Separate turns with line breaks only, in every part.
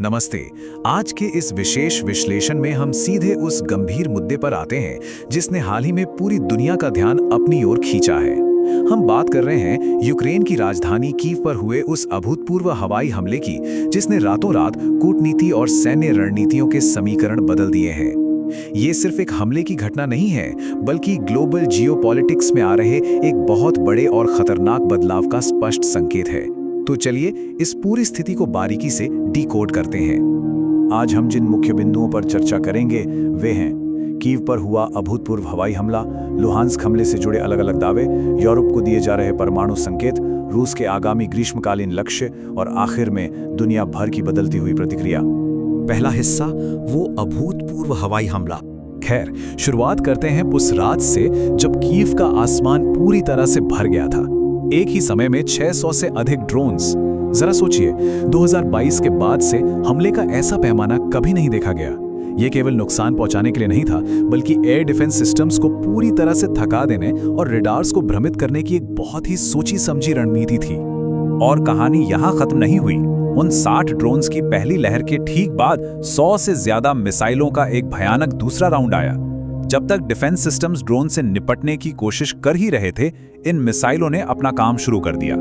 नमस्ते। आज के इस विशेष विश्लेषण में हम सीधे उस गंभीर मुद्दे पर आते हैं जिसने हाल ही में पूरी दुनिया का ध्यान अपनी ओर खींचा है। हम बात कर रहे हैं यूक्रेन की राजधानी कीव पर हुए उस अभूतपूर्व हवाई हमले की, जिसने रातों रात कूटनीति और सैन्य रणनीतियों के समीकरण बदल दिए हैं। ये सिर्फ एक हमले की घटना नहीं है, बल्कि ग्लोबल जियोपॉलिटिक्स में आ रहे एक बहुत बड़े और खतरनाक बदलाव का स्पष्ट संकेत है। तो चलिए इस पूरी स्थिति को बारीकी से डिकोड करते हैं।
आज हम जिन मुख्य बिंदुओं पर चर्चा करेंगे वे हैं कीव पर हुआ अभूतपूर्व हवाई हमला, लुहांस्क हमले से जुड़े अलग अलग दावे, यूरोप को दिए जा रहे परमाणु संकेत, रूस के आगामी ग्रीष्मकालीन लक्ष्य और आखिर में दुनिया भर की बदलती हुई प्रतिक्रिया।
पहला हिस्सा, वो अभूतपूर्व हवाई हमला। खैर, शुरुआत करते हैं उस रात से जब कीव का आसमान पूरी तरह से भर गया था। एक ही समय में 600 से अधिक ड्रोन्स। जरा सोचिए, 2022 के बाद से हमले का ऐसा पैमाना कभी नहीं देखा गया। यह केवल नुकसान पहुंचाने के लिए नहीं था, बल्कि एयर डिफेंस सिस्टम्स को पूरी तरह से थका देने और रेडार्स को भ्रमित करने की एक बहुत ही सोची समझी रणनीति थी।
और कहानी यहां खत्म नहीं हुई। उन 60 ड्रोन्स की पहली लहर के ठीक बाद 100 से ज्यादा मिसाइलों का एक भयानक दूसरा राउंड आया। जब तक डिफेंस सिस्टम्स ड्रोन से निपटने की कोशिश कर ही रहे थे, इन मिसाइलों ने अपना काम शुरू कर दिया।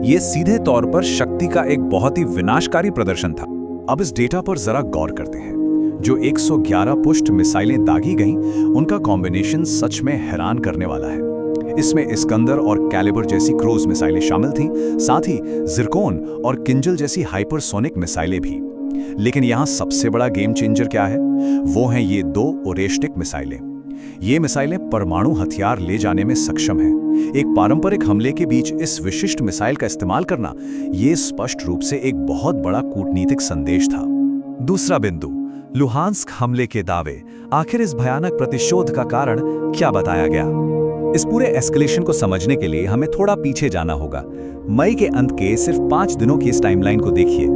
ये सीधे तौर पर शक्ति का एक बहुत ही विनाशकारी प्रदर्शन था।
अब इस डेटा पर जरा गौर करते हैं। जो 111 पुष्ट मिसाइलें दागी गईं, उनका कॉम्बिनेशन सच में हैरान करने वाला है। इसमें इस्कंदर और कैलिबर जैसी क्रूज मिसाइलें शामिल थीं, साथ ही जिरकोन और किंजल जैसी हाइपरसोनिक मिसाइलें भी। लेकिन यहाँ सबसे बड़ा गेम चेंजर क्या है? वो हैं ये 2 ओरेस्टिक मिसाइलें। ये मिसाइलें परमाणु हथियार ले जाने में सक्षम हैं। एक पारंपरिक हमले के बीच इस विशिष्ट मिसाइल का इस्तेमाल करना, ये स्पष्ट रूप से एक बहुत बड़ा कूटनीतिक संदेश था।
दूसरा बिंदु, लुहांस्क हमले के दावे। आखिर इस भयानक प्रतिशोध का कारण क्या बताया गया? इस पूरे एस्केलेशन को समझने के लिए हमें थोड़ा पीछे जाना होगा। मई के अंत के सिर्फ 5 दिनों की इस टाइमलाइन को देखिए।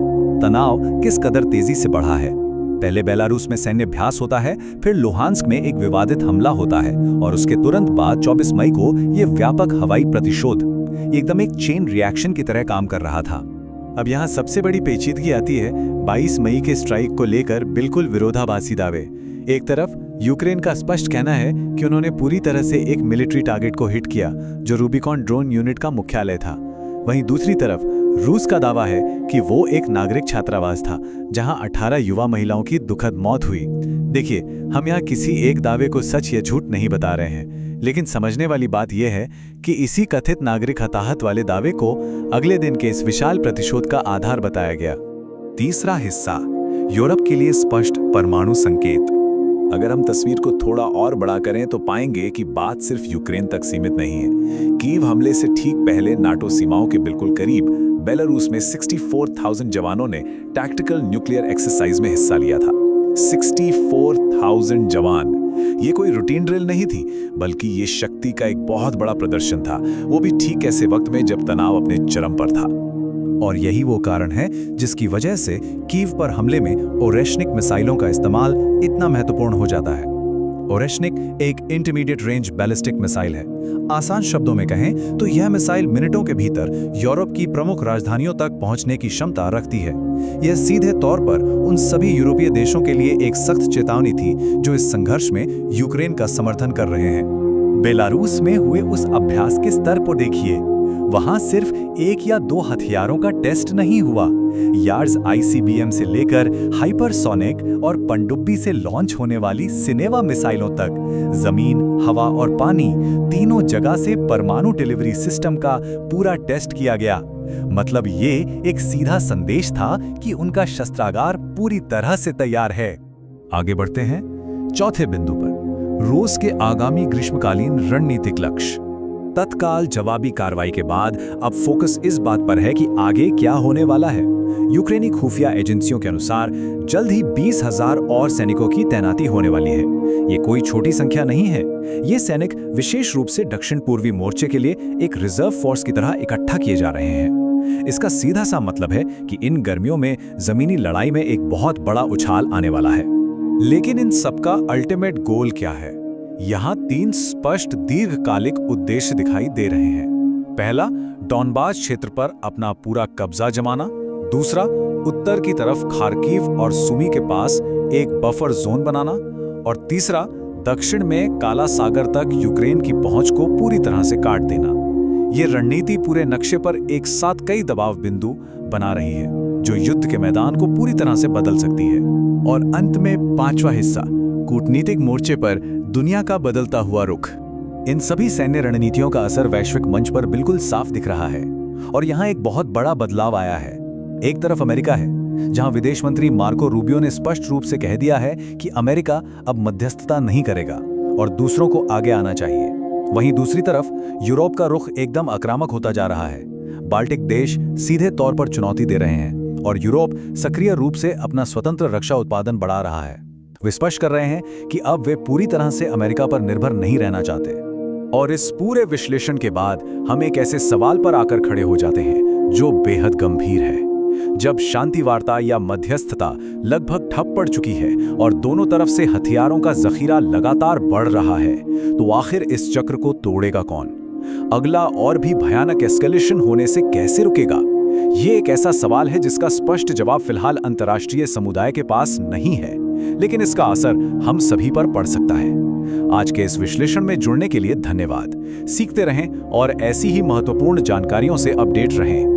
तनाव किस कदर तेजी से बढ़ा है। पहले बेलारूस में सैन्य अभ्यास होता है, फिर लुहांस्क में एक विवादित हमला होता है और उसके तुरंत बाद 24 मई को यह व्यापक हवाई प्रतिशोध एकदम एक चेन रिएक्शन की तरह काम कर रहा था।
अब यहाँ सबसे बड़ी पेचीदगी आती है 22 मई के स्ट्राइक को लेकर बिल्कुल विरोधाभासी दावे। एक तरफ यूक्रेन का स्पष्ट कहना है कि उन्होंने पूरी तरह से एक मिलिट्री टारगेट को हिट किया, जो रूबिकॉन ड्रोन यूनिट का मुख्यालय था। वहीं दूसरी तरफ रूस का दावा है कि वो एक नागरिक छात्रावास था, जहां 18 युवा महिलाओं की दुखद मौत हुई। देखिए, हम यहाँ किसी एक दावे को सच या झूठ नहीं बता रहे हैं, लेकिन समझने वाली बात यह है कि इसी कथित नागरिक हताहत वाले दावे को अगले दिन के इस विशाल प्रतिशोध का आधार बताया गया।
तीसरा हिस्सा, यूरोप के लिए स्पष्ट परमाणु संकेत। अगर हम तस्वीर को थोड़ा और बड़ा करें तो पाएंगे कि बात सिर्फ यूक्रेन तक सीमित नहीं है। कीव हमले से ठीक पहले नाटो सीमाओं के बिल्कुल करीब बेलारूस में 64,000 जवानों ने टैक्टिकल न्यूक्लियर एक्सरसाइज में हिस्सा लिया था। 64,000 जवान। ये कोई रूटीन ड्रिल नहीं थी, बल्कि ये शक्ति का एक बहुत बड़ा प्रदर्शन था, वो भी ठीक ऐसे वक्त में जब तनाव अपने चरम पर था। और यही वो कारण है जिसकी वजह से कीव पर हमले में ओरेशनिक मिसाइलों का इस्तेमाल इतना महत्वपूर्ण हो जाता है। ओरेशनिक एक इंटरमीडिएट रेंज बैलिस्टिक मिसाइल है। आसान शब्दों में कहें तो यह मिसाइल मिनटों के भीतर यूरोप की प्रमुख राजधानियों तक पहुंचने की क्षमता रखती है। यह सीधे तौर पर उन सभी यूरोपीय देशों के लिए एक सख्त चेतावनी थी जो इस संघर्ष में यूक्रेन का समर्थन कर रहे हैं।
बेलारूस में हुए उस अभ्यास के स्तर को देखिए। वहां सिर्फ 1 या 2 हथियारों का टेस्ट नहीं हुआ। यार्स आईसीबीएम से लेकर हाइपरसोनिक और पनडुब्बी से लॉन्च होने वाली सिनेवा मिसाइलों तक जमीन, हवा और पानी तीनों जगह से परमाणु डिलीवरी सिस्टम का पूरा टेस्ट किया गया। मतलब ये एक सीधा संदेश था कि उनका शस्त्रागार पूरी तरह से तैयार है।
आगे बढ़ते हैं चौथे बिंदु पर, रूस के आगामी ग्रीष्मकालीन रणनीतिक लक्ष्य।
तत्काल जवाबी कार्रवाई के बाद अब फोकस इस बात पर है कि आगे क्या होने वाला है। यूक्रेनी खुफिया एजेंसियों के अनुसार जल्द ही 20,000 और सैनिकों की तैनाती होने वाली है। ये कोई छोटी संख्या नहीं है। ये सैनिक विशेष रूप से दक्षिण पूर्वी मोर्चे के लिए एक रिजर्व फोर्स की तरह इकट्ठा किए जा रहे हैं। इसका सीधा सा मतलब है कि इन गर्मियों में जमीनी लड़ाई में एक बहुत बड़ा उछाल आने वाला है। लेकिन इन सबका अल्टीमेट गोल क्या है? यहाँ 3 स्पष्ट दीर्घकालिक उद्देश्य दिखाई दे रहे हैं। पहला, डॉनबास क्षेत्र पर अपना पूरा कब्जा जमाना। दूसरा,
उत्तर की तरफ खार्किव और सुमी के पास एक बफर जोन बनाना, और तीसरा दक्षिण में काला सागर तक यूक्रेन की पहुंच को पूरी तरह से काट देना। ये रणनीति पूरे नक्शे पर एक साथ कई दबाव बिंदु बना रही है, जो युद्ध के मैदान को पूरी तरह से बदल सकती है।
और अंत में पांचवा हिस्सा, कूटनीतिक मोर्चे पर दुनिया का बदलता हुआ रुख। इन सभी सैन्य रणनीतियों का असर वैश्विक मंच पर बिल्कुल साफ दिख रहा है, और यहाँ एक बहुत बड़ा बदलाव आया है। एक तरफ अमेरिका है, जहां विदेश मंत्री मार्को रूबियो ने स्पष्ट रूप से कह दिया है कि अमेरिका अब मध्यस्थता नहीं करेगा और दूसरों को आगे आना चाहिए। वहीं दूसरी तरफ यूरोप का रुख एकदम आक्रामक होता जा रहा है। बाल्टिक देश सीधे तौर पर चुनौती दे रहे हैं और यूरोप सक्रिय रूप से अपना स्वतंत्र रक्षा उत्पादन बढ़ा रहा है। वे स्पष्ट कर रहे हैं कि अब वे पूरी तरह से अमेरिका पर निर्भर नहीं रहना चाहते।
और इस पूरे विश्लेषण के बाद हम एक ऐसे सवाल पर आकर खड़े हो जाते हैं जो बेहद गंभीर है। जब शांति वार्ता या मध्यस्थता लगभग ठप पड़ चुकी है और दोनों तरफ से हथियारों का जखीरा लगातार बढ़ रहा है, तो आखिर इस चक्र को तोड़ेगा कौन? अगला और भी भयानक एस्केलेशन होने से कैसे रुकेगा? ये एक ऐसा सवाल है जिसका स्पष्ट जवाब फिलहाल अंतर्राष्ट्रीय समुदाय के पास नहीं है, लेकिन इसका असर हम सभी पर पड़ सकता है। आज के इस विश्लेषण में जुड़ने के लिए धन्यवाद। सीखते रहें और ऐसी ही महत्वपूर्ण जानकारियों से अपडेट रहें।